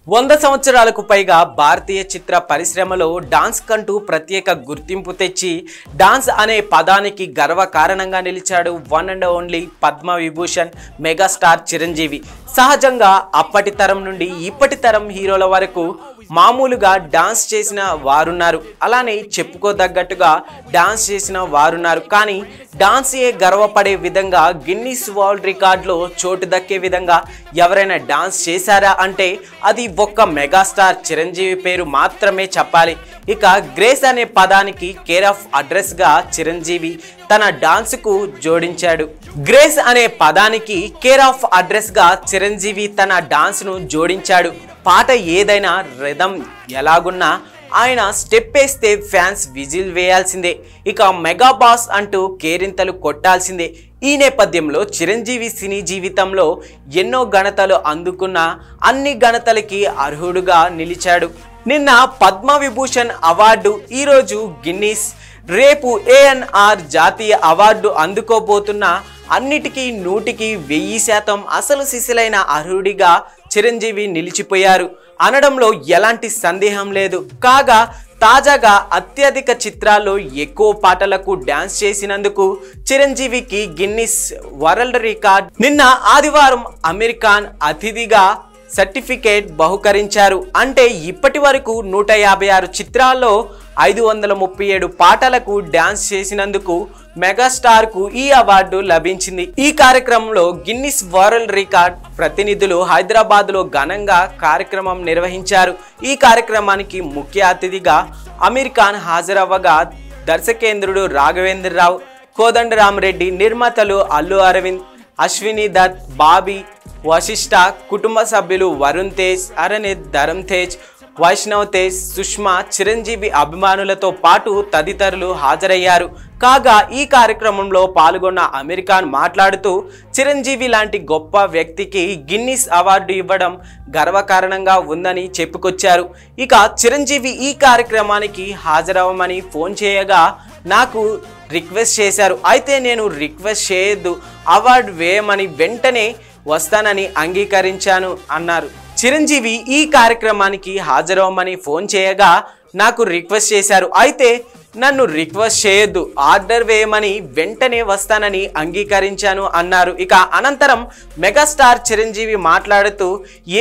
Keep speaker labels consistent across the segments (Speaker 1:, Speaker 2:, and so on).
Speaker 1: 100 సంవత్సరాలకు పైగా భారతీయ చిత్ర పరిశ్రమలో డాన్స్ కంటూ ప్రత్యేక గుర్తింపు తెచ్చి డాన్స్ అనే పదానికి గర్వకారణంగా నిలిచాడు one and only Padma Vibhushan megastar Chiranjeevi. సహజంగా అప్పటి తరం నుండి ఇప్పటి తరం హీరోల వరకు మామూలుగా డాన్స్ చేసిన వారున్నారు, అలానే చెప్పుకోదగ్గట్టుగా డాన్స్ చేసిన వారున్నారు. కానీ డాన్సే గర్వపడే విధంగా గిన్నిస్ వరల్డ్ రికార్డులో చోటు దక్కే విధంగా ఎవరైనా డాన్స్ చేశారా అంటే అది ఒక్క మెగాస్టార్ చిరంజీవి పేరు మాత్రమే చెప్పాలి. ఇక గ్రేస్ అనే పదానికి కేర్ ఆఫ్ అడ్రస్గా చిరంజీవి తన డాన్స్కు జోడించాడు. గ్రేస్ అనే పదానికి కేర్ ఆఫ్ అడ్రస్గా చిరంజీవి తన డాన్స్ను జోడించాడు. పాట ఏదైనా రిథం ఎలాగున్నా ఆయన స్టెప్ వేస్తే ఫ్యాన్స్ విజిల్ వేయాల్సిందే, ఇక మెగా బాస్ అంటూ కేరింతలు కొట్టాల్సిందే. ఈ నేపథ్యంలో చిరంజీవి సినీ జీవితంలో ఎన్నో ఘనతలు అందుకున్న అన్ని ఘనతలకి అర్హుడుగా నిలిచాడు. నిన్న పద్మ విభూషణ్ అవార్డు, ఈరోజు గిన్నిస్, రేపు ఏఎన్ఆర్ జాతీయ అవార్డు అందుకోబోతున్న అన్నిటికీ 100కి 1000% అసలు సిసలైన అర్హుడిగా చిరంజీవి నిలిచిపోయారు అనడంలో ఎలాంటి సందేహం లేదు. కాగా తాజాగా అత్యధిక చిత్రాల్లో ఎక్కువ పాటలకు డాన్స్ చేసినందుకు చిరంజీవికి గిన్నిస్ వరల్డ్ రికార్డ్ నిన్న ఆదివారం అమెరికన్ అతిథిగా సర్టిఫికేట్ బహుకరించారు. అంటే ఇప్పటి వరకు 156 చిత్రాల్లో 537 పాటలకు డాన్స్ చేసినందుకు మెగాస్టార్కు ఈ అవార్డు లభించింది. ఈ కార్యక్రమంలో గిన్నిస్ వరల్డ్ రికార్డ్ ప్రతినిధులు హైదరాబాద్లో ఘనంగా కార్యక్రమం నిర్వహించారు. ఈ కార్యక్రమానికి ముఖ్య అతిథిగా అమీర్ ఖాన్ హాజరవ్వగా దర్శకేంద్రుడు రాఘవేంద్రరావు, కోదండరామరెడ్డి, నిర్మాతలు అల్లు అరవింద్, అశ్విని దత్, బాబీ, వశిష్ఠ, కుటుంబ సభ్యులు వరుణ్ తేజ్, అరణిత్, ధరమ్ తేజ్, వైష్ణవ్ తేజ్, సుష్మా, చిరంజీవి అభిమానులతో పాటు తదితరులు హాజరయ్యారు. కాగా ఈ కార్యక్రమంలో పాల్గొన్న అమీర్ ఖాన్ మాట్లాడుతూ చిరంజీవి లాంటి గొప్ప వ్యక్తికి గిన్నిస్ అవార్డు ఇవ్వడం గర్వకారణంగా ఉందని చెప్పుకొచ్చారు. ఇక చిరంజీవి ఈ కార్యక్రమానికి హాజరవ్వమని ఫోన్ చేయగా నాకు రిక్వెస్ట్ చేశారు, అయితే నేను రిక్వెస్ట్ చేయొద్దు, అవార్డు వేయమని వెంటనే వస్తానని అంగీకరించాను అన్నారు. చిరంజీవి ఈ కార్యక్రమానికి హాజరవ్వమని ఫోన్ చేయగా నాకు రిక్వెస్ట్ చేశారు, అయితే నన్ను రిక్వెస్ట్ చేయొద్దు, ఆర్డర్ వేయమని వెంటనే వస్తానని అంగీకరించాను అన్నారు. ఇక అనంతరం మెగాస్టార్ చిరంజీవి మాట్లాడుతూ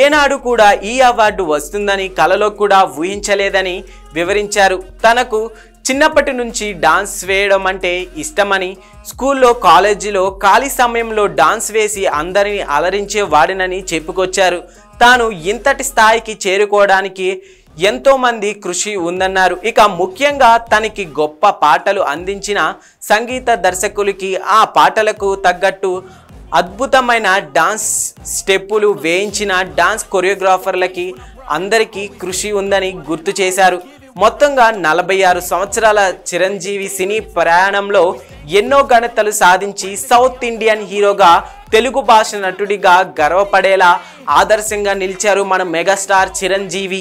Speaker 1: ఏనాడు కూడా ఈ అవార్డు వస్తుందని కలలో కూడా ఊహించలేదని వివరించారు. తనకు చిన్నప్పటి నుంచి డాన్స్ వేయడం అంటే ఇష్టమని, స్కూల్లో కాలేజీలో ఖాళీ సమయంలో డాన్స్ వేసి అందరినీ అలరించే వాడినని చెప్పుకొచ్చారు. తాను ఇంతటి స్థాయికి చేరుకోవడానికి ఎంతో మంది కృషి ఉందన్నారు. ఇక ముఖ్యంగా తనకి గొప్ప పాటలు అందించిన సంగీత దర్శకులకి, ఆ పాటలకు తగ్గట్టు అద్భుతమైన డాన్స్ స్టెప్పులు వేయించిన డాన్స్ కొరియోగ్రాఫర్లకి అందరికీ కృషి ఉందని గుర్తు చేశారు. మొత్తంగా 46 సంవత్సరాల చిరంజీవి సినీ ప్రయాణంలో ఎన్నో ఘనతలు సాధించి సౌత్ ఇండియన్ హీరోగా, తెలుగు భాష నటుడిగా గర్వపడేలా ఆదర్శంగా నిలిచారు మన మెగాస్టార్ చిరంజీవి.